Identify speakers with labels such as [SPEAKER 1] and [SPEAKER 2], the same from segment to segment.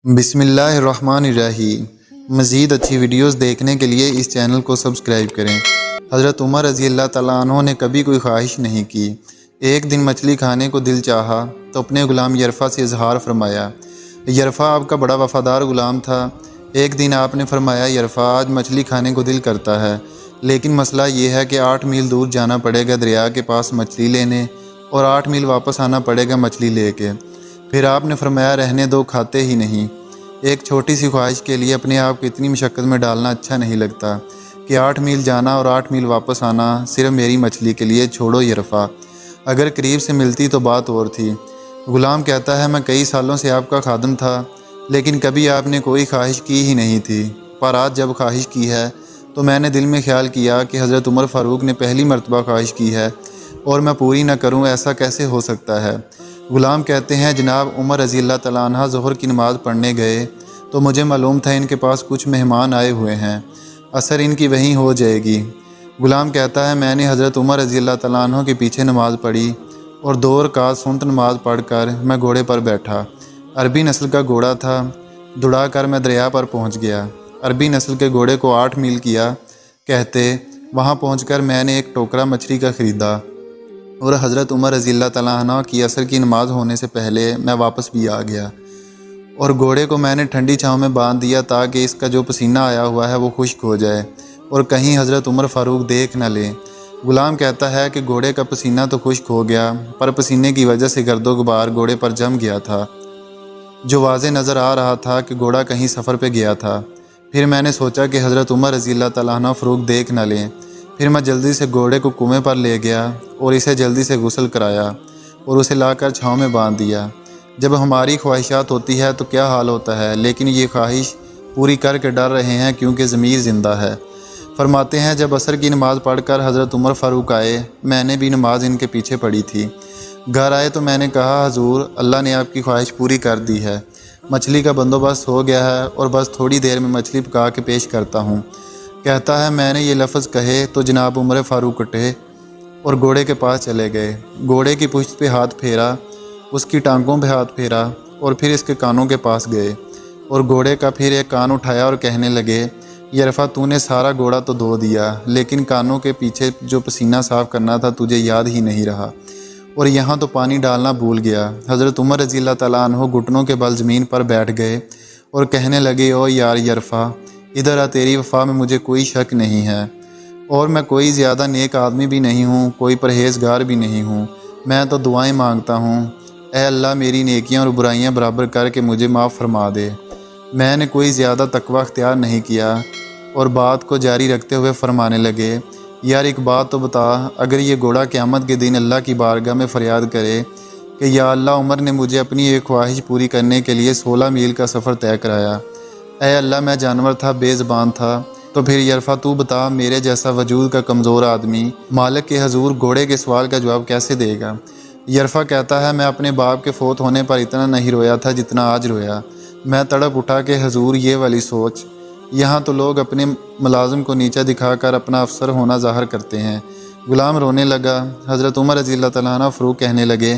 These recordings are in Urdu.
[SPEAKER 1] بسم اللہ الرحمن الرحیم۔ مزید اچھی ویڈیوز دیکھنے کے لیے اس چینل کو سبسکرائب کریں۔ حضرت عمر رضی اللہ تعالیٰ عنہ نے کبھی کوئی خواہش نہیں کی۔ ایک دن مچھلی کھانے کو دل چاہا تو اپنے غلام یرفع سے اظہار فرمایا۔ یرفع آپ کا بڑا وفادار غلام تھا۔ ایک دن آپ نے فرمایا، یرفع آج مچھلی کھانے کو دل کرتا ہے، لیکن مسئلہ یہ ہے کہ 8 میل دور جانا پڑے گا دریا کے پاس مچھلی لینے، اور 8 میل واپس آنا پڑے گا مچھلی لے کے۔ پھر آپ نے فرمایا، رہنے دو، کھاتے ہی نہیں۔ ایک چھوٹی سی خواہش کے لیے اپنے آپ کو اتنی مشقت میں ڈالنا اچھا نہیں لگتا کہ 8 میل جانا اور 8 میل واپس آنا صرف میری مچھلی کے لیے۔ چھوڑو یرفع، اگر قریب سے ملتی تو بات اور تھی۔ غلام کہتا ہے، میں کئی سالوں سے آپ کا خادم تھا، لیکن کبھی آپ نے کوئی خواہش کی ہی نہیں تھی، پر آج جب خواہش کی ہے تو میں نے دل میں خیال کیا کہ حضرت عمر فاروق نے پہلی مرتبہ خواہش کی ہے اور میں پوری نہ کروں، ایسا کیسے ہو سکتا ہے؟ غلام کہتے ہیں، جناب عمر رضی اللہ تعالیٰ عنہ ظہر کی نماز پڑھنے گئے تو مجھے معلوم تھا ان کے پاس کچھ مہمان آئے ہوئے ہیں، عصر ان کی وہیں ہو جائے گی۔ غلام کہتا ہے، میں نے حضرت عمر رضی اللہ تعالیٰ عنہ کے پیچھے نماز پڑھی اور 2 رکعت سنت نماز پڑھ کر میں گھوڑے پر بیٹھا۔ عربی نسل کا گھوڑا تھا، دوڑا کر میں دریا پر پہنچ گیا۔ عربی نسل کے گھوڑے کو 8 میل کیا۔ کہتے، وہاں پہنچ کر میں نے ایک ٹوکرا مچھلی کا خریدا اور حضرت عمر رضی اللہ تعالیٰ عنہ کی عصر کی نماز ہونے سے پہلے میں واپس بھی آ گیا، اور گھوڑے کو میں نے ٹھنڈی چھاؤں میں باندھ دیا تاکہ اس کا جو پسینہ آیا ہوا ہے وہ خشک ہو جائے اور کہیں حضرت عمر فاروق دیکھ نہ لیں۔ غلام کہتا ہے کہ گھوڑے کا پسینہ تو خشک ہو گیا، پر پسینے کی وجہ سے گرد و غبار گھوڑے پر جم گیا تھا، جو واضح نظر آ رہا تھا کہ گھوڑا کہیں سفر پہ گیا تھا۔ پھر میں نے سوچا کہ حضرت عمر رضی اللہ تعالیٰ عنہ فاروق دیکھ نہ لیں۔ پھر میں جلدی سے گھوڑے کو کنویں پر لے گیا اور اسے جلدی سے غسل کرایا اور اسے لا کر چھاؤں میں باندھ دیا۔ جب ہماری خواہشات ہوتی ہے تو کیا حال ہوتا ہے، لیکن یہ خواہش پوری کر کے ڈر رہے ہیں کیونکہ ضمیر زندہ ہے۔ فرماتے ہیں، جب عصر کی نماز پڑھ کر حضرت عمر فاروق آئے، میں نے بھی نماز ان کے پیچھے پڑھی تھی۔ گھر آئے تو میں نے کہا، حضور، اللہ نے آپ کی خواہش پوری کر دی ہے، مچھلی کا بندوبست ہو گیا ہے اور بس تھوڑی دیر میں مچھلی پکا کے پیش کرتا ہوں۔ کہتا ہے، میں نے یہ لفظ کہے تو جناب عمر فاروق اٹھے اور گھوڑے کے پاس چلے گئے۔ گھوڑے کی پشت پہ ہاتھ پھیرا، اس کی ٹانگوں پہ ہاتھ پھیرا اور پھر اس کے کانوں کے پاس گئے اور گھوڑے کا پھر ایک کان اٹھایا اور کہنے لگے، یرفع، تو نے سارا گھوڑا تو دھو دیا، لیکن کانوں کے پیچھے جو پسینہ صاف کرنا تھا تجھے یاد ہی نہیں رہا، اور یہاں تو پانی ڈالنا بھول گیا۔ حضرت عمر رضی اللہ تعالیٰ عنہ گھٹنوں کے بل زمین پر بیٹھ گئے اور کہنے لگے، او یار یرفع، ادھر آ، تیری وفا میں مجھے کوئی شک نہیں ہے، اور میں کوئی زیادہ نیک آدمی بھی نہیں ہوں، کوئی پرہیزگار بھی نہیں ہوں، میں تو دعائیں مانگتا ہوں، اے اللہ میری نیکیاں اور برائیاں برابر کر کے مجھے معاف فرما دے۔ میں نے کوئی زیادہ تقوی اختیار نہیں کیا۔ اور بات کو جاری رکھتے ہوئے فرمانے لگے، یار ایک بات تو بتا، اگر یہ گھوڑا قیامت کے دن اللہ کی بارگاہ میں فریاد کرے کہ یا اللہ، عمر نے مجھے اپنی ایک خواہش پوری کرنے کے لیے 16 میل کا سفر طے کرایا، اے اللہ میں جانور تھا، بے زبان تھا، تو پھر یرفع تو بتا، میرے جیسا وجود کا کمزور آدمی مالک کے حضور گھوڑے کے سوال کا جواب کیسے دے گا؟ یرفع کہتا ہے، میں اپنے باپ کے فوت ہونے پر اتنا نہیں رویا تھا جتنا آج رویا۔ میں تڑپ اٹھا کہ حضور یہ والی سوچ، یہاں تو لوگ اپنے ملازم کو نیچا دکھا کر اپنا افسر ہونا ظاہر کرتے ہیں۔ غلام رونے لگا۔ حضرت عمر رضی اللہ تعالیٰ عنہ فاروق کہنے لگے،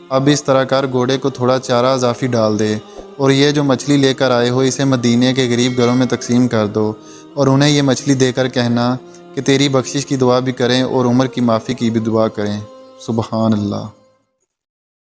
[SPEAKER 1] اب اس طرح کر، گھوڑے کو تھوڑا چارہ اضافی ڈال دے، اور یہ جو مچھلی لے کر آئے ہو اسے مدینے کے غریب گھروں میں تقسیم کر دو، اور انہیں یہ مچھلی دے کر کہنا کہ تیری بخشش کی دعا بھی کریں اور عمر کی معافی کی بھی دعا کریں۔ سبحان اللہ۔